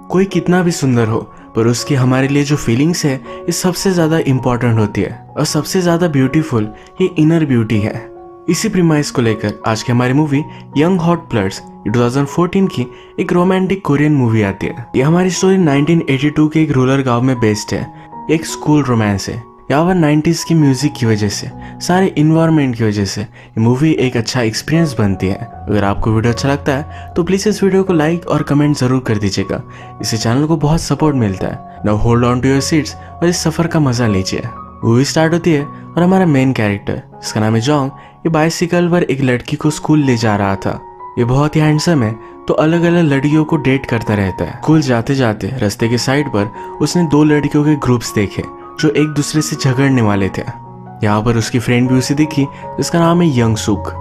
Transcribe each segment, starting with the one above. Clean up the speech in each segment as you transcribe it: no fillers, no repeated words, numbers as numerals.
कोई कितना भी सुंदर हो पर उसकी हमारे लिए जो फीलिंग्स है ये सबसे ज्यादा इम्पोर्टेंट होती है और सबसे ज्यादा ब्यूटीफुल ये इनर ब्यूटी है। इसी प्रीमाइस को लेकर आज की हमारी मूवी यंग हॉट ब्लड्स 2014 की एक रोमांटिक कोरियन मूवी आती है। ये हमारी स्टोरी 1982 के एक रूरल गांव में बेस्ड है। एक स्कूल रोमांस है। यहाँ पर 90s की म्यूजिक की वजह से, सारे इन्वायरमेंट की वजह से ये मूवी एक अच्छा एक्सपीरियंस बनती है। अगर आपको वीडियो अच्छा लगता है तो प्लीज इस वीडियो को लाइक और कमेंट जरूर कर दीजिएगा। इससे चैनल को बहुत सपोर्ट मिलता है। Now hold on to your seats और इस सफर का मजा लीजिए। मूवी स्टार्ट होती है और हमारा मेन कैरेक्टर जिसका नाम है जोंग, ये बाइसिकल पर एक लड़की को स्कूल ले जा रहा था। ये बहुत ही हैंडसम है तो अलग अलग लड़कियों को डेट करता रहता है। स्कूल जाते जाते रास्ते के साइड पर उसने 2 लड़कियों के ग्रुप्स देखे जो एक दूसरे से झगड़ने वाले थे। यहाँ पर उसकी फ्रेंड भी उसे दिखी जिसका नाम है यंग सुक।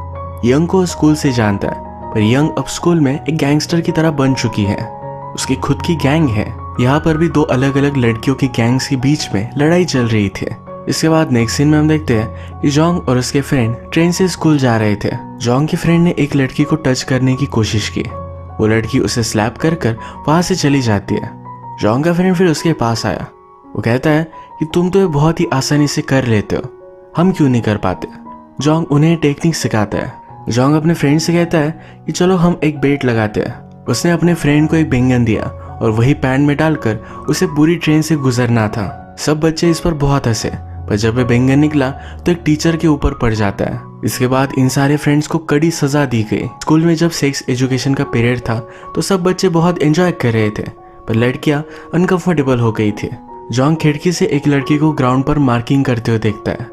यंग को स्कूल से जानता है पर यंग अब स्कूल में एक गैंगस्टर की तरह बन चुकी है। उसकी खुद की गैंग है। यहाँ पर भी 2 अलग अलग लड़कियों की गैंग्स के बीच में लड़ाई चल रही थी। इसके बाद नेक्स्ट सीन में हम देखते हैं कि जोंग और उसके फ्रेंड ट्रेन से स्कूल जा रहे थे। जोंग की फ्रेंड ने एक लड़की को टच करने की कोशिश की। वो लड़की उसे स्लैप कर वहां से चली जाती है। जोंग का फ्रेंड फिर उसके पास आया। वो कहता है कि तुम तो ये बहुत ही आसानी से कर लेते हो, हम क्यों नहीं कर पाते। जोंग उन्हें टेक्निक सिखाता है। जोंग अपने फ्रेंड से कहता है कि चलो हम एक बेट लगाते हैं। उसने अपने फ्रेंड को एक बेंगन दिया और वही पैन में डालकर उसे पूरी ट्रेन से गुजरना था। सब बच्चे इस पर बहुत हंसे पर जब वह बेंगन निकला तो एक टीचर के ऊपर पड़ जाता है। इसके बाद इन सारे फ्रेंड्स को कड़ी सजा दी गई। स्कूल में जब सेक्स एजुकेशन का पीरियड था तो सब बच्चे बहुत एंजॉय कर रहे थे पर लड़कियां अनकंफर्टेबल हो गई थी। जोंग खिड़की से एक लड़की को ग्राउंड पर मार्किंग करते हुए देखता है।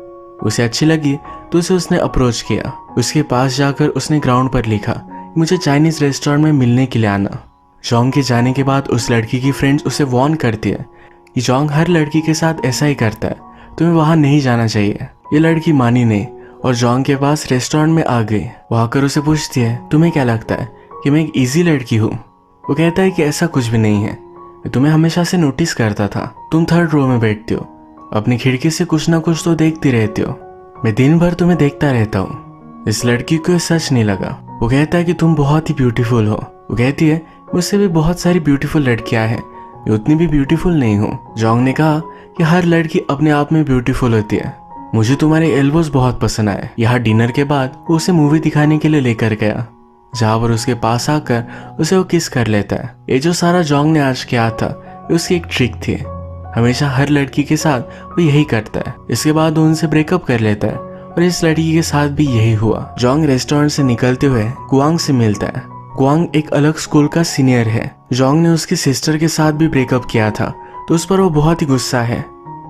उसे अच्छी लगी तो उसे उसने अप्रोच किया। उसके पास जाकर उसने ग्राउंड पर लिखा, मुझे चाइनीज रेस्टोरेंट में मिलने के लिए आना। जोंग के जाने के बाद उस लड़की की फ्रेंड्स उसे वार्न करती है कि जोंग हर लड़की के साथ ऐसा ही करता है, तुम्हें वहां नहीं जाना चाहिए। ये लड़की मानी नहीं और जोंग के पास रेस्टोरेंट में आ गई। वहां कर उसे पूछती है, तुम्हें क्या लगता है कि मैं एक इजी लड़की हूँ? वो कहता है कि ऐसा कुछ भी नहीं है, मैं तुम्हें हमेशा से नोटिस करता था। तुम 3rd रो में बैठती हो, अपनी खिड़की से कुछ ना कुछ तो देखती रहती हो। मैं दिन भर तुम्हें देखता रहता हूँ। इस लड़की को सच नहीं लगा। वो कहता है कि तुम बहुत ही ब्यूटीफुल हो। वो कहती है मुझसे भी बहुत सारी ब्यूटीफुल लड़कियां हैं, मैं उतनी भी ब्यूटीफुल नहीं हूँ। जोंग ने कहा कि हर लड़की अपने आप में ब्यूटीफुल होती है। मुझे तुम्हारे एल्बोज बहुत पसंद आए। यहाँ डिनर के बाद वो उसे मूवी दिखाने के लिए लेकर गया जहाँ पर उसके पास आकर उसे वो किस कर लेता है। ये जो सारा जोंग ने आज किया था ये उसकी एक ट्रिक थी। हमेशा हर लड़की के साथ वो यही करता है। इसके बाद वो उनसे ब्रेकअप कर लेता है और इस लड़की के साथ भी यही हुआ। जोंग रेस्टोरेंट से निकलते हुए गुआंग से मिलता है। गुआंग एक अलग स्कूल का सीनियर है। जोंग ने उसकी सिस्टर के साथ भी ब्रेकअप किया था तो उस पर वो बहुत ही गुस्सा है।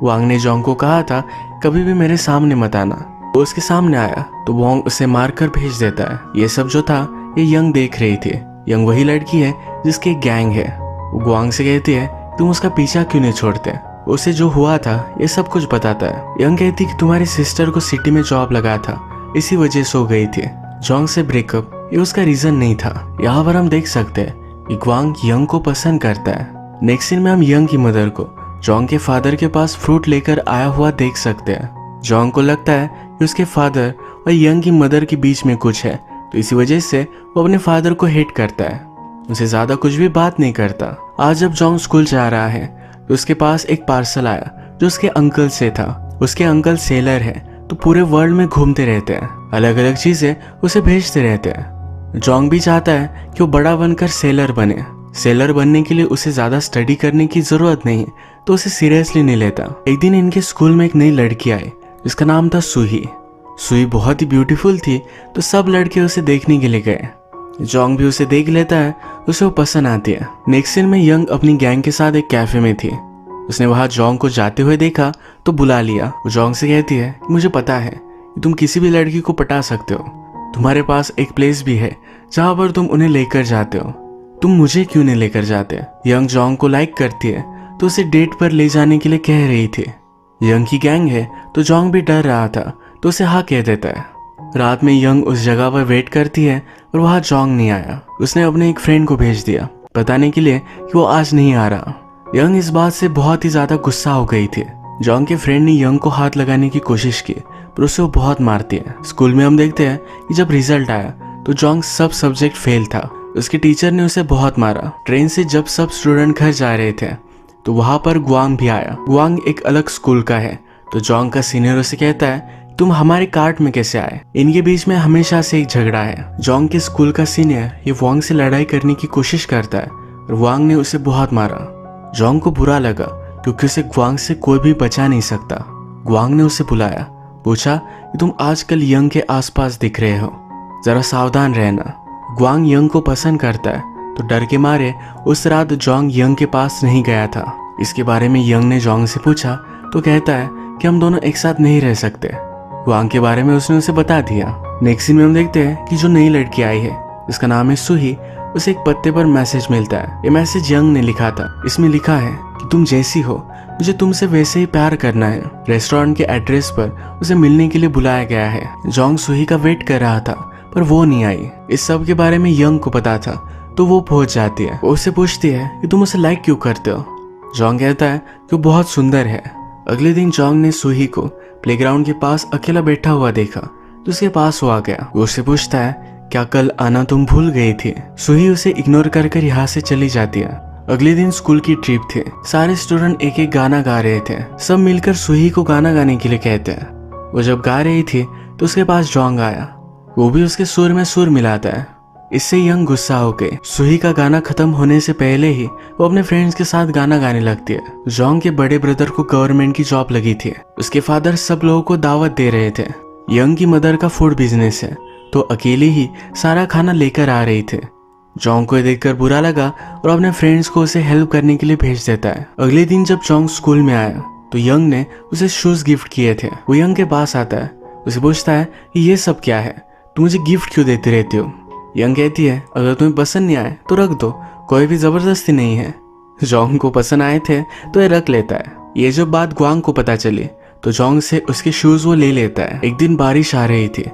वांग ने जोंग को कहा था कभी भी मेरे सामने मत आना। वो उसके सामने आया तो वांग उसे मारकर भेज देता है। ये सब जो था ये यंग देख रही थी। यंग वही लड़की है जिसकी गैंग है। वो गुआंग से कहती है तुम उसका पीछा क्यों नहीं छोड़ते। उसे जो हुआ था ये सब कुछ बताता है। यंग कहती कि तुम्हारी सिस्टर को सिटी में जॉब लगा था, इसी वजह से हो गई थी। जोंग से ब्रेकअप ये उसका रीजन नहीं था। यहाँ पर हम देख सकते हैं कि गुआंग यंग को पसंद करता है। नेक्स्ट सीन में हम यंग की मदर को जोंग के फादर के पास फ्रूट लेकर आया हुआ देख सकते हैं। जोंग को लगता है कि उसके फादर और यंग की मदर के बीच में कुछ है तो इसी वजह से वो अपने फादर को हेट करता है। उसे ज्यादा कुछ भी बात नहीं करता। आज जब जोंग स्कूल जा रहा है तो उसके पास एक पार्सल आया जो उसके अंकल से था। उसके अंकल सेलर है तो पूरे वर्ल्ड में घूमते रहते हैं, अलग अलग चीजें उसे भेजते रहते हैं। जोंग भी चाहता है कि वो बड़ा बनकर सेलर बने। सेलर बनने के लिए उसे ज्यादा स्टडी करने की जरूरत नहीं तो उसे सीरियसली नहीं लेता। एक दिन इनके स्कूल में एक नई लड़की आई जिसका नाम था सुही। सुही बहुत ही ब्यूटीफुल थी तो सब लड़के उसे देखने के लिए गए। जोंग भी उसे देख लेता है, उसे वो पसंद आती है। नेक्स्ट सीन में यंग अपनी गैंग के साथ एक कैफे में थी। उसने वहां जोंग को जाते हुए देखा तो बुला लिया। वो जोंग से कहती है मुझे पता है कि तुम किसी भी लड़की को पटा सकते हो, तुम्हारे पास एक प्लेस भी है जहां पर तुम उन्हें लेकर जाते हो, तुम मुझे क्यों नहीं लेकर जाते। यंग जोंग को लाइक करती है तो उसे डेट पर ले जाने के लिए कह रही थी। यंग की गैंग है तो जोंग भी डर रहा था तो उसे हाँ कह देता है। रात में यंग उस जगह पर वेट करती है और वहां जोंग नहीं आया। उसने अपने एक फ्रेंड को भेज दिया बताने के लिए कि वो आज नहीं आ रहा। यंग इस बात से बहुत ही ज्यादा गुस्सा हो गई थी। जोंग के फ्रेंड ने यंग को हाथ लगाने की कोशिश की पर उसे वो बहुत मारती है। स्कूल में हम देखते हैं कि जब रिजल्ट आया तो जोंग सब सब्जेक्ट फेल था उसके टीचर ने उसे बहुत मारा। ट्रेन से जब सब स्टूडेंट घर जा रहे थे तो वहां पर गुआंग भी आया। गुआंग एक अलग स्कूल का है, तो जोंग का सीनियर उसे कहता है तुम हमारे कार्ट में कैसे आए। इनके बीच में हमेशा से एक झगड़ा है। जोंग के स्कूल का सीनियर ये वांग से लड़ाई करने की कोशिश करता है और वांग ने उसे बहुत मारा। जोंग को बुरा लगा क्योंकि उसे गुआंग से कोई भी बचा नहीं सकता। गुआंग ने उसे बुलाया, पूछा कि तुम आजकल यंग के आसपास दिख रहे हो, जरा सावधान रहना। गुआंग यंग को पसंद करता है, तो डर के मारे उस रात जोंग यंग के पास नहीं गया था। इसके बारे में यंग ने जोंग से पूछा तो कहता है कि हम दोनों एक साथ नहीं रह सकते। गुआंग के बारे में उसने उसे बता दिया। नेक्स्ट सीन में हम देखते हैं कि जो नई लड़की आई है जिसका नाम है सुही, उसे एक पत्ते पर मैसेज मिलता है। ये मैसेज यंग ने लिखा था। इसमें लिखा है कि तुम जैसी हो मुझे तुमसे वैसे ही प्यार करना है। रेस्टोरेंट के एड्रेस पर उसे मिलने के लिए बुलाया गया है। जोंग सुही का वेट कर रहा था पर वो नहीं आई। इस सब के बारे में यंग को पता था, तो वो पहुंच जाती है। वो उससे पूछती है कि तुम उसे लाइक क्यों करते हो। जोंग कहता है कि वो बहुत सुंदर है। अगले दिन जोंग ने सुही को प्लेग्राउंड के पास अकेला बैठा हुआ देखा तो उसके पास वो आ गया। वो उससे पूछता है क्या कल आना तुम भूल गई थी। सुही उसे इग्नोर कर यहाँ से चली जाती है। अगले दिन स्कूल की ट्रिप थी। सारे स्टूडेंट एक एक गाना गा रहे थे। सब मिलकर सुही को गाना गाने के लिए कहते हैं। वो जब गा रही थी तो उसके पास जोंग आया। वो भी उसके सुर में सुर मिलाता है। इससे यंग गुस्सा हो गए। सुही का गाना खत्म होने से पहले ही वो अपने फ्रेंड्स के साथ गाना गाने लगती है। जोंग के बड़े ब्रदर को गवर्नमेंट की जॉब लगी थी। उसके फादर सब लोगों को दावत दे रहे थे। यंग की मदर का फूड बिजनेस है, तो अकेले ही सारा खाना लेकर आ रही थे। जोंग को देखकर बुरा लगा और अपने फ्रेंड्स को उसे हेल्प करने के लिए भेज देता है। अगले दिन जब जोंग स्कूल में आया तो यंग ने उसे शूज गिफ्ट किए थे। वो यंग के पास आता है, उसे पूछता है कि ये सब क्या है, तुम मुझे गिफ्ट क्यों देती रहती हो। यंग कहती है अगर तुम्हें पसंद नहीं आए तो रख दो, कोई भी जबरदस्ती नहीं है। जोंग को पसंद आए थे तो ये रख लेता है। ये जब बात गुआंग को पता चली तो जोंग से उसके शूज वो ले लेता है। एक दिन बारिश आ रही थी।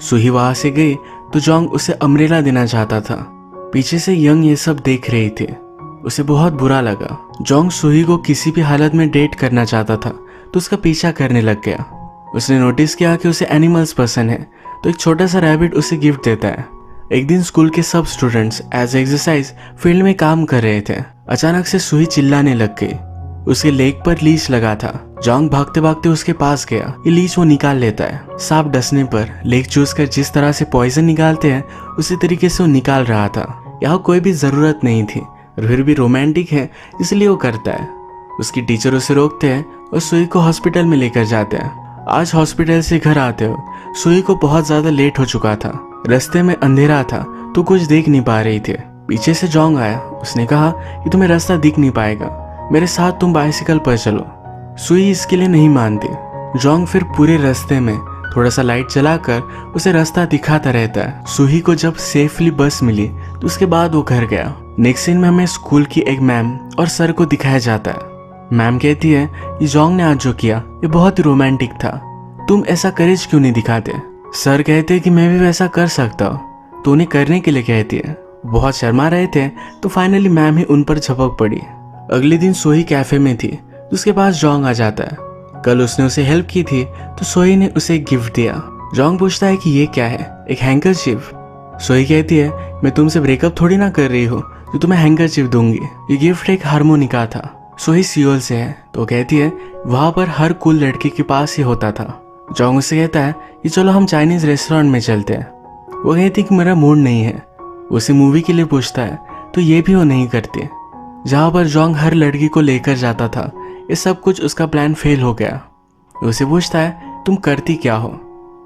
सुही वहां से गई तो जोंग उसे अम्ब्रेला देना चाहता था। पीछे से यंग ये सब देख रही थी। उसे बहुत बुरा लगा। जोंग सुही को किसी भी हालत में डेट करना चाहता था तो उसका पीछा करने लग गया। उसने नोटिस किया कि उसे एनिमल्स पसंद है, तो एक छोटा सा रैबिट उसे गिफ्ट देता है। एक दिन स्कूल के सब स्टूडेंट्स एज एक्सरसाइज फील्ड में काम कर रहे थे। अचानक से सुही चिल्लाने लग गई। उसके लेग पर लीच लगा था। जोंग भागते भागते उसके पास गया। ये लीच वो निकाल लेता है। सांप डसने पर लेग चूस कर जिस तरह से पॉइजन निकालते हैं उसी तरीके से वो निकाल रहा था। यहाँ कोई भी जरूरत नहीं थी और फिर भी रोमांटिक है इसलिए वो करता है। उसकी टीचर उसे रोकते हैं और सुही को हॉस्पिटल में लेकर जाते हैं। आज हॉस्पिटल से घर आते हो सुही को बहुत ज्यादा लेट हो चुका था। रास्ते में अंधेरा था तो कुछ देख नहीं पा रही थी। पीछे से जोंग आया। उसने कहा कि तुम्हें रास्ता दिख नहीं पाएगा, मेरे साथ तुम बाइसिकल पर चलो। सुही इसके लिए नहीं मानती। जोंग फिर पूरे रास्ते में थोड़ा सा लाइट जलाकर उसे रास्ता दिखाता रहता है। सुही को जब सेफली बस मिली तो उसके बाद वो घर गया। नेक्स्ट सीन में हमें स्कूल की एक मैम और सर को दिखाया जाता है। मैम कहती है कि जोंग ने आज जो किया ये बहुत ही रोमांटिक था, तुम ऐसा करेज क्यों नहीं दिखाते। सर कहते कि मैं भी वैसा कर सकता हूँ, तो उन्हें करने के लिए कहती है। बहुत शर्मा रहे थे तो फाइनली मैम ही उन पर झपक पड़ी। अगले दिन सोही कैफे में थी तो उसके पास जोंग आ जाता है। कल उसने उसे हेल्प की थी तो सोही ने उसे एक गिफ्ट दिया। जोंग पूछता है कि ये क्या है, एक हैंकरचीफ। सोही कहती है मैं तुमसे ब्रेकअप थोड़ी ना कर रही हूँ जो तुम्हें हैंकरचीफ दूंगी। ये गिफ्ट एक हारमोनिका था। सोही सियोल से है तो कहती है वहां पर हर कूल लड़के के पास ही होता था। जोंग उससे कहता है कि चलो हम चाइनीज रेस्टोरेंट में चलते हैं। वो कहती है कि मेरा मूड नहीं है। उसे मूवी के लिए पूछता है तो ये भी वो नहीं करती। जहाँ पर जोंग हर लड़की को लेकर जाता था ये सब कुछ उसका प्लान फेल हो गया। उसे पूछता है तुम करती क्या हो।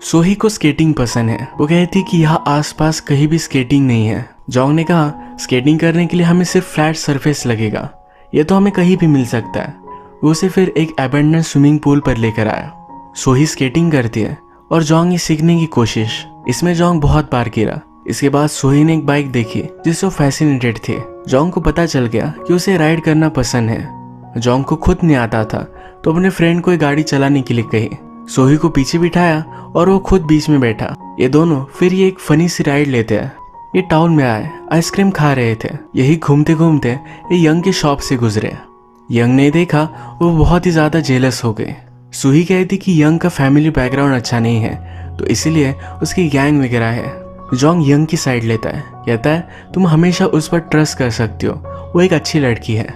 सोही को स्केटिंग पसंद है। वो कहती कि यहाँ आसपास कहीं भी स्केटिंग नहीं है। जोंग ने कहा स्केटिंग करने के लिए हमें सिर्फ फ्लैट सरफेस लगेगा, ये तो हमें कहीं भी मिल सकता है। वो उसे फिर एक अबैंडन स्विमिंग पूल पर लेकर आया। सोही स्केटिंग करती है और जोंग ये सीखने की कोशिश। इसमें जोंग बहुत बार गिरा। इसके बाद सोही ने एक बाइक देखी जिससे वो फैसिनेटेड थे। जोंग को पता चल गया कि उसे राइड करना पसंद है। जोंग को खुद नहीं आता था तो अपने फ्रेंड को एक गाड़ी चलाने के लिए कही। सोही को पीछे बिठाया और वो खुद बीच में बैठा। ये दोनों फिर ये एक फनी सी राइड लेते हैं। ये टाउन में आए, आइसक्रीम खा रहे थे। यही घूमते घूमते ये यंग के शॉप से गुजरे। यंग ने देखा वो बहुत ही ज्यादा जेलस हो गए। सुही कहती कि यंग का फैमिली बैकग्राउंड अच्छा नहीं है तो इसीलिए उसकी गैंग वगैरह है। जोंग यंग की साइड लेता है, कहता है तुम हमेशा उस पर ट्रस्ट कर सकती हो, वो एक अच्छी लड़की है।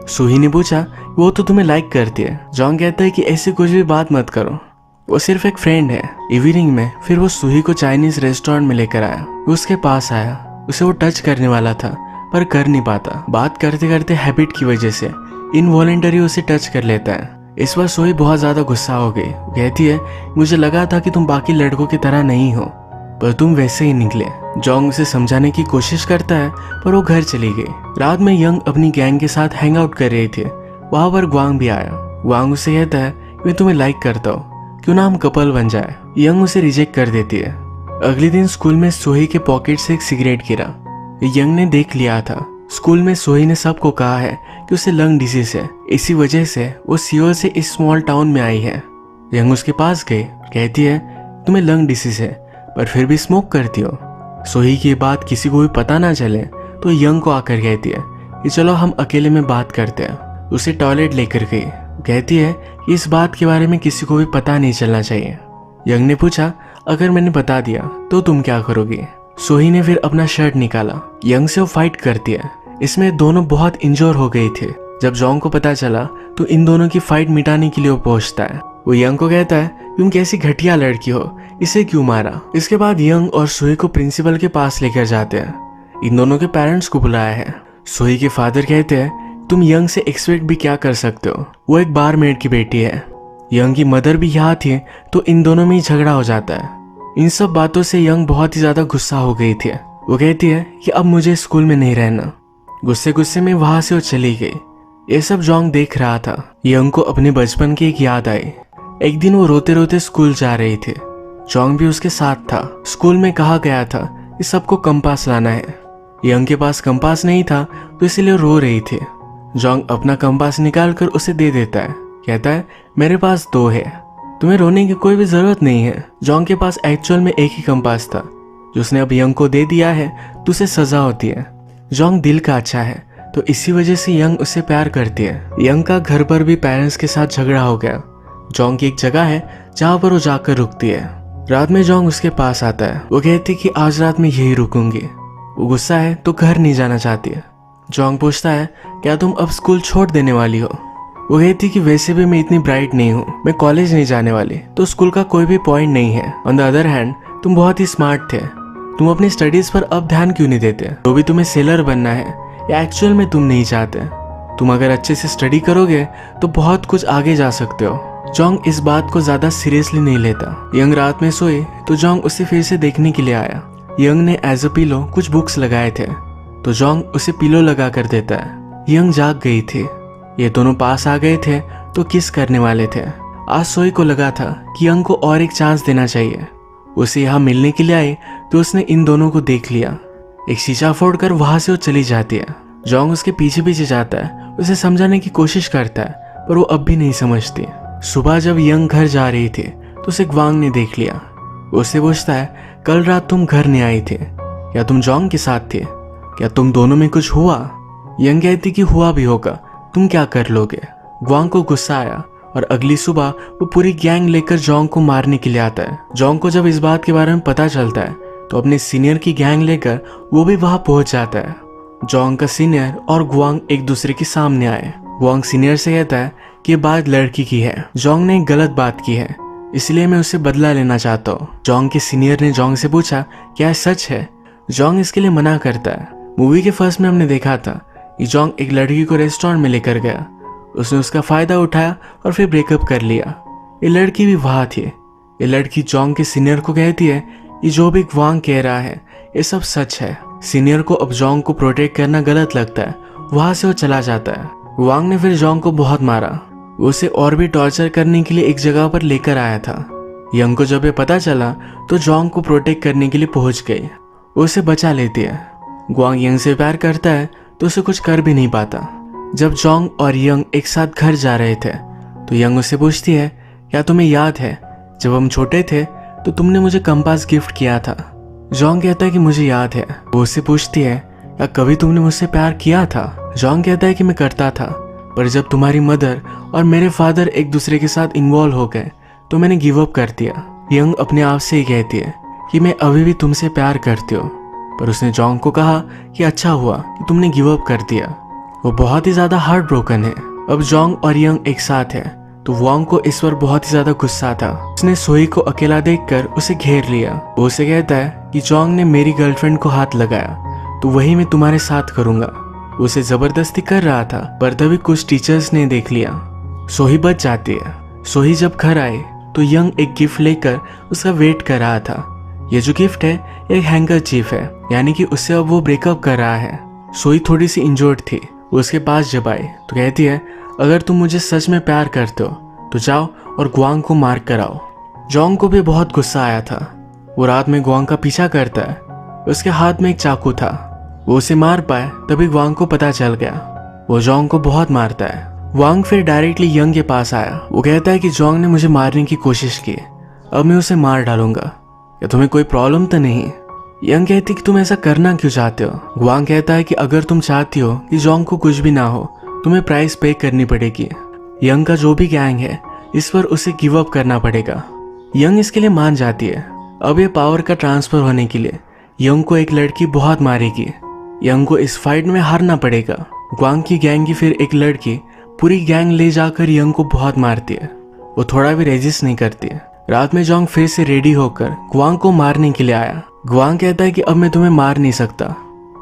सूही ने पूछा वो तो तुम्हें लाइक करती है। जोंग कहता है कि ऐसी कुछ भी बात मत करो, वो सिर्फ एक फ्रेंड है। इवनिंग में फिर वो सूही को चाइनीज रेस्टोरेंट में लेकर आया। वो उसके पास आया, उसे वो टच करने वाला था पर कर नहीं पाता। बात करते करते हैबिट की वजह से इनवॉलेंटरी उसे टच कर लेता है। इस बार सूही बहुत ज्यादा गुस्सा हो गई। कहती है मुझे लगा था कि तुम बाकी लड़कों की तरह नहीं हो, पर तुम वैसे ही निकले। जोंग उसे समझाने की कोशिश करता है पर वो घर चली गई। रात में यंग अपनी गैंग के साथ हैंग आउट कर रहे थे। वहां पर ग्वांग भी आया। ग्वांग उसे कहता है मैं तुम्हें लाइक करता हूँ, क्यों ना हम कपल बन जाए। यंग उसे रिजेक्ट कर देती है। अगले दिन स्कूल में सोही के पॉकेट से एक सिगरेट गिरा। यंग ने देख लिया था। स्कूल में सोही ने सबको कहा है कि उसे लंग डिजीज है, इसी वजह से वो सियोल से इस स्मॉल टाउन में आई है। यंग उसके पास गई, कहती है तुम्हें लंग डिजीज है पर फिर भी स्मोक करती हो। सोही की बात किसी को भी पता ना चले तो यंग को आकर कहती है कि चलो हम अकेले में बात करते हैं। उसे टॉयलेट लेकर गई। कहती है कि इस बात के बारे में किसी को भी पता नहीं चलना चाहिए। यंग ने पूछा अगर मैंने बता दिया तो तुम क्या करोगी। सोही ने फिर अपना शर्ट निकाला। यंग से वो फाइट करती है। इसमें दोनों बहुत इंजोर हो गए थे। जब जोंग को पता चला तो इन दोनों की फाइट मिटाने के लिए वो पहुंचता है। वो यंग को कहता है तुम कैसी घटिया लड़की हो, इसे क्यों मारा। इसके बाद यंग और सोही को प्रिंसिपल के पास लेकर जाते हैं। इन दोनों के पेरेंट्स को बुलाया है। सोही के फादर कहते हैं तुम यंग से एक्सपेक्ट भी क्या कर सकते हो, वो एक बारमेड की बेटी है। यंग की मदर भी यहाँ थी तो इन दोनों में ही झगड़ा हो जाता है। इन सब बातों से यंग बहुत ही ज्यादा गुस्सा हो गई थी। वो कहती है कि अब मुझे स्कूल में नहीं रहना। गुस्से गुस्से में वहां से वो चली गई। ये सब जोंग देख रहा था। यंग को अपने बचपन की एक याद आई। एक दिन वो रोते रोते स्कूल जा रही थी। जोंग भी उसके साथ था। स्कूल में कहा गया था कि सबको कंपास लाना है। यंग के पास कंपास नहीं था तो इसलिए रो रही थी। जोंग अपना कंपास निकाल कर उसे दे देता है। कहता है मेरे पास 2 है, तुम्हें रोने की कोई भी जरूरत नहीं है। जोंग के पास एक्चुअल में एक ही कंपास था जो उसने अब यंग को दे दिया है तो उसे सजा होती है। जोंग दिल का अच्छा है तो इसी वजह से यंग उससे प्यार करती है। यंग का घर पर भी पेरेंट्स के साथ झगड़ा हो गया। जोंग की एक जगह है जहाँ पर वो जाकर रुकती है। रात में जोंग उसके पास आता है। वो कहती कि आज रात में यही रुकूंगी। वो गुस्सा है तो घर नहीं जाना चाहती है। जोंग पूछता है क्या तुम अब स्कूल छोड़ देने वाली हो। वो कहती कि वैसे भी मैं इतनी ब्राइट नहीं हूँ, मैं कॉलेज नहीं जाने वाली तो स्कूल का कोई भी पॉइंट नहीं है। ऑन द अदर हैंड तुम बहुत ही स्मार्ट थे, तुम अपनी स्टडीज पर अब ध्यान क्यों नहीं देते। तो भी तुम्हें सेलर बनना है या एक्चुअल में तुम नहीं चाहते। तुम अगर अच्छे से स्टडी करोगे तो बहुत कुछ आगे जा सकते हो। जोंग इस बात को ज्यादा सीरियसली नहीं लेता। यंग रात में सोए तो जोंग उसे फिर से देखने के लिए आया। यंग ने एज अ पिलो कुछ बुक्स लगाए थे तो जोंग उसे पिलो लगा कर देता है। यंग जाग गई थी। ये दोनों पास आ गए थे तो किस करने वाले थे। आज सोई को लगा था कि यंग को और एक चांस देना चाहिए। उसे यहाँ मिलने के लिए आई तो उसने इन दोनों को देख लिया। एक शीशा फोड़कर वहां से वो चली जाती है। जोंग उसके पीछे पीछे जाता है, उसे समझाने की कोशिश करता है पर वो अब भी नहीं समझती। सुबह जब यंग घर जा रही थी तो उसे ग्वांग ने देख लिया। उससे पूछता है कल रात तुम घर नहीं आई थी, क्या तुम जोंग के साथ थे, क्या तुम दोनों में कुछ हुआ। यंग कहती कि हुआ भी होगा, तुम क्या कर लोगे। ग्वांग को गुस्सा आया और अगली सुबह वो पूरी गैंग लेकर जोंग को मारने के लिए आता है। जोंग को जब इस बात के बारे में पता चलता है तो अपने सीनियर की गैंग लेकर वो भी वहां पहुंच जाता है। जोंग का सीनियर और ग्वांग एक दूसरे के सामने आए। ग्वांग सीनियर से कहता है कि ये बात लड़की की है, जोंग ने एक गलत बात की है इसलिए मैं उससे बदला लेना चाहता हूँ। जोंग के सीनियर ने जोंग से पूछा क्या यह सच है। जोंग इसके लिए मना करता है। मूवी के फर्स्ट में हमने देखा था कि जोंग एक लड़की को रेस्टोरेंट में लेकर गया, उसने उसका फायदा उठाया और फिर ब्रेकअप कर लिया। ये लड़की भी वहां थी। ये लड़की जोंग के सीनियर को कहती है कि जो भी ग्वांग कह रहा है ये सब सच है। सीनियर को अब जोंग को प्रोटेक्ट करना गलत लगता है, वहां से वो चला जाता है। ग्वांग ने फिर जोंग को बहुत मारा। वो उसे और भी टॉर्चर करने के लिए एक जगह पर लेकर आया था। यंग को जब ये पता चला तो जोंग को प्रोटेक्ट करने के लिए पहुंच गई। वो उसे बचा लेती है। ग्वांग यंग से प्यार करता है तो उसे कुछ कर भी नहीं पाता। जब जोंग और यंग एक साथ घर जा रहे थे तो यंग उससे पूछती है क्या तुम्हें याद है जब हम छोटे थे तो तुमने मुझे कंपास गिफ्ट किया था। जोंग कहता है कि मुझे याद है। वो उससे पूछती है क्या कभी तुमने मुझसे प्यार किया था। जोंग कहता है कि मैं करता था, पर जब तुम्हारी मदर और मेरे फादर एक दूसरे के साथ इन्वॉल्व हो गए तो मैंने गिव अप कर दिया। यंग अपने आप से ही कहती है कि मैं अभी भी तुमसे प्यार करती हूँ। पर उसने जोंग को कहा कि अच्छा हुआ कि तुमने गिव अप कर दिया। वो बहुत ही ज्यादा हार्ट ब्रोकन है। अब जोंग और यंग एक साथ है तो वोंग को इस पर बहुत ही ज्यादा गुस्सा था। उसने सोही को अकेला देखकर उसे घेर लिया। वो उसे कहता है कि जोंग ने मेरी गर्लफ्रेंड को हाथ लगाया तो वही मैं तुम्हारे साथ करूंगा। वो उसे जबरदस्ती कर रहा था पर तभी कुछ टीचर्स ने देख लिया। सोही बच जाती है। सोही जब घर आए तो यंग एक गिफ्ट लेकर उसका वेट कर रहा था। ये जो गिफ्ट है एक हैंकरचीफ है, यानी कि उससे अब वो ब्रेकअप कर रहा है। सोही थोड़ी सी इंजर्ड थी। वो उसके पास जब आई तो कहती है अगर तुम मुझे सच में प्यार करते हो तो जाओ और ग्वांग को मार कर आओ। जोंग को भी बहुत गुस्सा आया था। वो रात में ग्वांग का पीछा करता है। उसके हाथ में एक चाकू था। वो उसे मार पाए तभी ग्वांग को पता चल गया। वो जोंग को बहुत मारता है। वांग फिर डायरेक्टली यंग के पास आया। वो कहता है कि जोंग ने मुझे मारने की कोशिश की, अब मैं उसे मार डालूंगा। क्या तुम्हें कोई प्रॉब्लम तो नहीं? यंग कहती कि तुम ऐसा करना क्यों चाहते हो? ग्वांग कहता है कि अगर तुम चाहती हो कि जोंग को कुछ भी ना हो तुम्हें प्राइस पे करनी पड़ेगी। यंग का जो भी गैंग है इस पर उसे गिव अप करना पड़ेगा। यंग इसके लिए मान जाती है। अब ये पावर का ट्रांसफर होने के लिए यंग को एक लड़की बहुत मारेगी। यंग को इस फाइट में हारना पड़ेगा। ग्वांग की गैंग की फिर एक लड़की पूरी गैंग ले जाकर यंग को बहुत मारती है। वो थोड़ा भी रेजिस्ट नहीं करती है। रात में जोंग फिर से रेडी होकर ग्वांग को मारने के लिए आया। ग्वांग कहता है कि अब मैं तुम्हें मार नहीं सकता,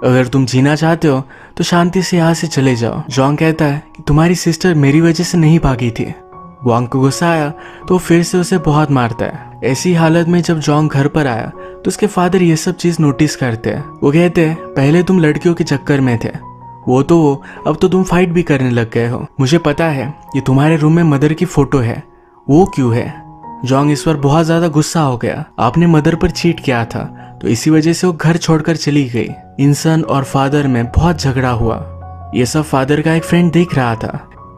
अगर तुम जीना चाहते हो तो शांति से यहाँ से चले जाओ। जोंग कहता है कि तुम्हारी सिस्टर मेरी वजह से नहीं भागी थी। ग्वांग को गुस्सा आया तो फिर से उसे बहुत मारता है। ऐसी हालत में जब जोंग घर पर आया तो उसके फादर ये सब चीज नोटिस करते हैं। वो कहते हैं पहले तुम लड़कियों के चक्कर में थे, वो अब तो तुम फाइट भी करने लग गए हो। मुझे पता है कि तुम्हारे रूम में मदर की फोटो है, वो क्यों है? जोंग इस पर बहुत ज्यादा गुस्सा हो गया। आपने मदर पर चीट किया था तो इसी वजह से वो घर छोड़कर चली गई। इंसान और फादर में बहुत झगड़ा हुआ। ये सब फादर का एक फ्रेंड देख रहा था।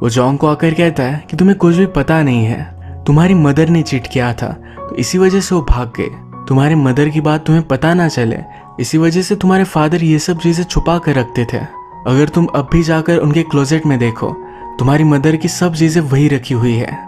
वो जोंग को आकर कहता है कि तुम्हें कुछ भी पता नहीं है, तुम्हारी मदर ने चीट किया था तो इसी वजह से वो भाग गए। तुम्हारे मदर की बात तुम्हें पता ना चले इसी वजह से तुम्हारे फादर ये सब चीजें छुपा कर रखते थे। अगर तुम अब भी जाकर उनके क्लोजेट में देखो तुम्हारी मदर की सब चीजें वही रखी हुई है।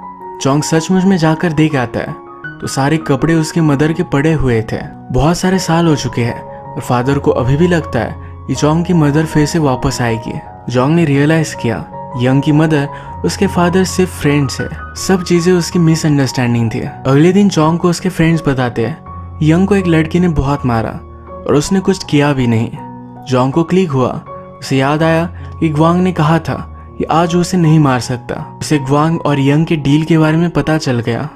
जोंग सचमुच में जाकर देख आता है तो सारे कपड़े उसके मदर के पड़े हुए थे। बहुत सारे साल हो चुके हैं और फादर को अभी भी लगता है कि जोंग की मदर फिर से वापस आएगी। जोंग ने रियलाइज किया यंग की मदर उसके फादर सिर्फ फ्रेंड्स है। सब चीजें उसकी मिसअंडरस्टैंडिंग थी। अगले दिन जोंग को उसके फ्रेंड्स बताते हैं यंग को एक लड़की ने बहुत मारा और उसने कुछ किया भी नहीं। जोंग को क्लिक हुआ। उसे याद आया कि ग्वांग ने कहा था कि आज उसे नहीं मार सकता। उसे ग्वांग और यंग के डील के बारे में पता चल गया।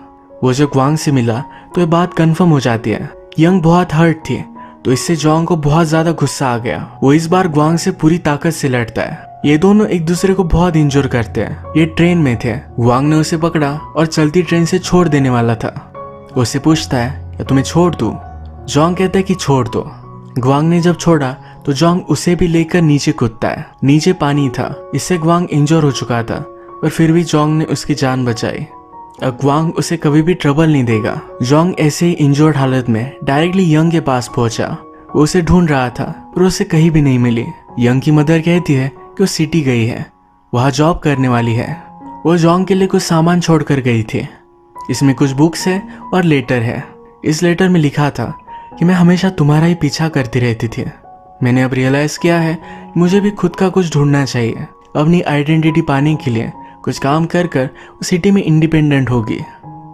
वो जब ग्वांग से मिला तो ये बात कंफर्म हो जाती है। यंग बहुत हर्ट थी तो इससे जोंग को बहुत ज्यादा गुस्सा आ गया। वो इस बार ग्वांग से पूरी ताकत से लड़ता है। ये दोनों एक दूसरे को बहुत इंजोर करते हैं। ये ट्रेन में थे। ग्वांग ने उसे पकड़ा और चलती ट्रेन से छोड़ देने वाला था। वो उससे पूछता है क्या तुम्हें छोड़ दूं? जोंग कहता है कि छोड़ दो। ग्वांग ने जब छोड़ा तो जोंग उसे भी लेकर नीचे कूदता है। नीचे पानी था, इससे ग्वांग इंजोर हो चुका था पर फिर भी जोंग ने उसकी जान बचाई। अब ग्वांग उसे कभी भी ट्रबल नहीं देगा। जोंग ऐसे ही इंजोर्ड हालत में डायरेक्टली यंग के पास पहुंचा। वो उसे ढूंढ रहा था पर उसे कहीं भी नहीं मिली। यंग की मदर कहती है कि वो सिटी गई है, वहां जॉब करने वाली है। वो जोंग के लिए कुछ सामान छोड़कर गई थी। इसमें कुछ बुक्स है और लेटर है। इस लेटर में लिखा था कि मैं हमेशा तुम्हारा ही पीछा करती रहती थी। मैंने अब रियलाइज किया है कि मुझे भी खुद का कुछ ढूंढना चाहिए। अपनी आइडेंटिटी पाने के लिए कुछ काम कर कर वो सिटी में इंडिपेंडेंट होगी।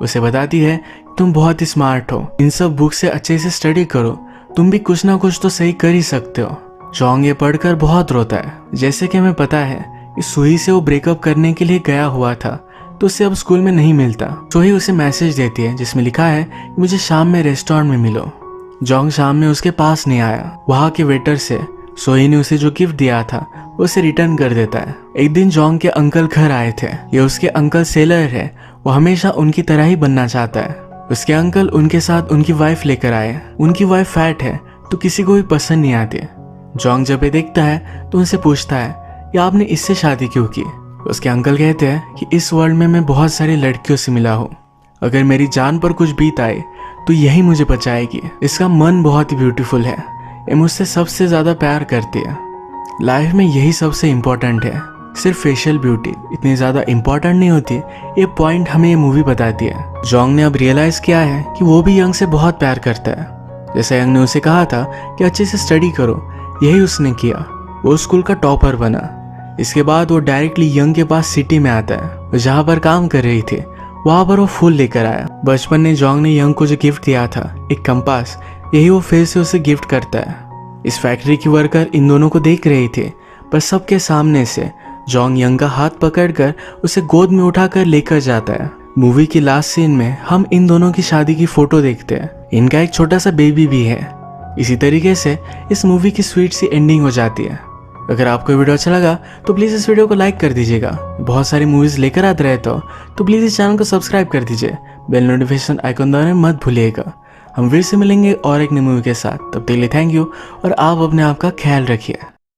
उसे बताती है तुम बहुत ही स्मार्ट हो, इन सब बुक से अच्छे से स्टडी करो, तुम भी कुछ ना कुछ तो सही कर ही सकते हो। जोंग ये पढ़कर बहुत रोता है। जैसे कि हमें पता है कि सोही से वो ब्रेकअप करने के लिए गया हुआ था तो उसे अब स्कूल में नहीं मिलता। सोही उसे मैसेज देती है जिसमें लिखा है कि मुझे शाम में रेस्टोरेंट में मिलो। जोंग शाम में उसके पास नहीं आया। वहां के वेटर से सोही ने उसे जो गिफ्ट दिया था वो उसे रिटर्न कर देता है। एक दिन जोंग के अंकल घर आए थे। ये उसके अंकल सेलर है। वो हमेशा उनकी तरह ही बनना चाहता है। उसके अंकल उनके साथ उनकी वाइफ लेकर आए। उनकी वाइफ फैट है तो किसी को भी पसंद नहीं आती। जोंग जब ये देखता है तो उनसे पूछता है कि आपने इससे शादी क्यों की? उसके अंकल कहते हैं कि इस वर्ल्ड में मैं बहुत सारी लड़कियों से मिला हूँ, अगर मेरी जान पर कुछ बीत आए तो यही मुझे बचाएगी। इसका मन बहुत ही ब्यूटीफुल है, ये मुझसे सबसे ज्यादा प्यार करती है। लाइफ में यही सबसे इम्पोर्टेंट है। सिर्फ फेशियल ब्यूटी इतनी ज्यादा इम्पोर्टेंट नहीं होती, ये पॉइंट हमें ये मूवी बताती है। जोंग ने अब रियलाइज किया है कि वो भी यंग से बहुत प्यार करता है। जैसे यंग ने उसे कहा था कि अच्छे से स्टडी करो, यही उसने किया। वो स्कूल का टॉपर बना। इसके बाद वो डायरेक्टली यंग के पास सिटी में आता है, जहाँ पर काम कर रही थी। वहाँ पर वो फूल लेकर आया। बचपन में जोंग ने यंग को जो गिफ्ट दिया था, एक कंपास, यही वो फिर से उसे गिफ्ट करता है। इस फैक्ट्री की वर्कर इन दोनों को देख रही थी, पर सबके सामने से जोंग यंग का हाथ पकड़कर उसे गोद में उठाकर लेकर जाता है। मूवी की लास्ट सीन में हम इन दोनों की शादी की फोटो देखते हैं। इनका एक छोटा सा बेबी भी है। इसी तरीके से इस मूवी की स्वीट सी एंडिंग हो जाती है। अगर आपको वीडियो अच्छा लगा तो प्लीज़ इस वीडियो को लाइक कर दीजिएगा। बहुत सारी मूवीज़ लेकर आते रहते हो तो प्लीज़ इस चैनल को सब्सक्राइब कर दीजिए। बेल नोटिफिकेशन आइकन दबाना मत भूलिएगा। हम फिर से मिलेंगे और एक नई मूवी के साथ। तब तक के लिए थैंक यू और आप अपने आप का ख्याल रखिए।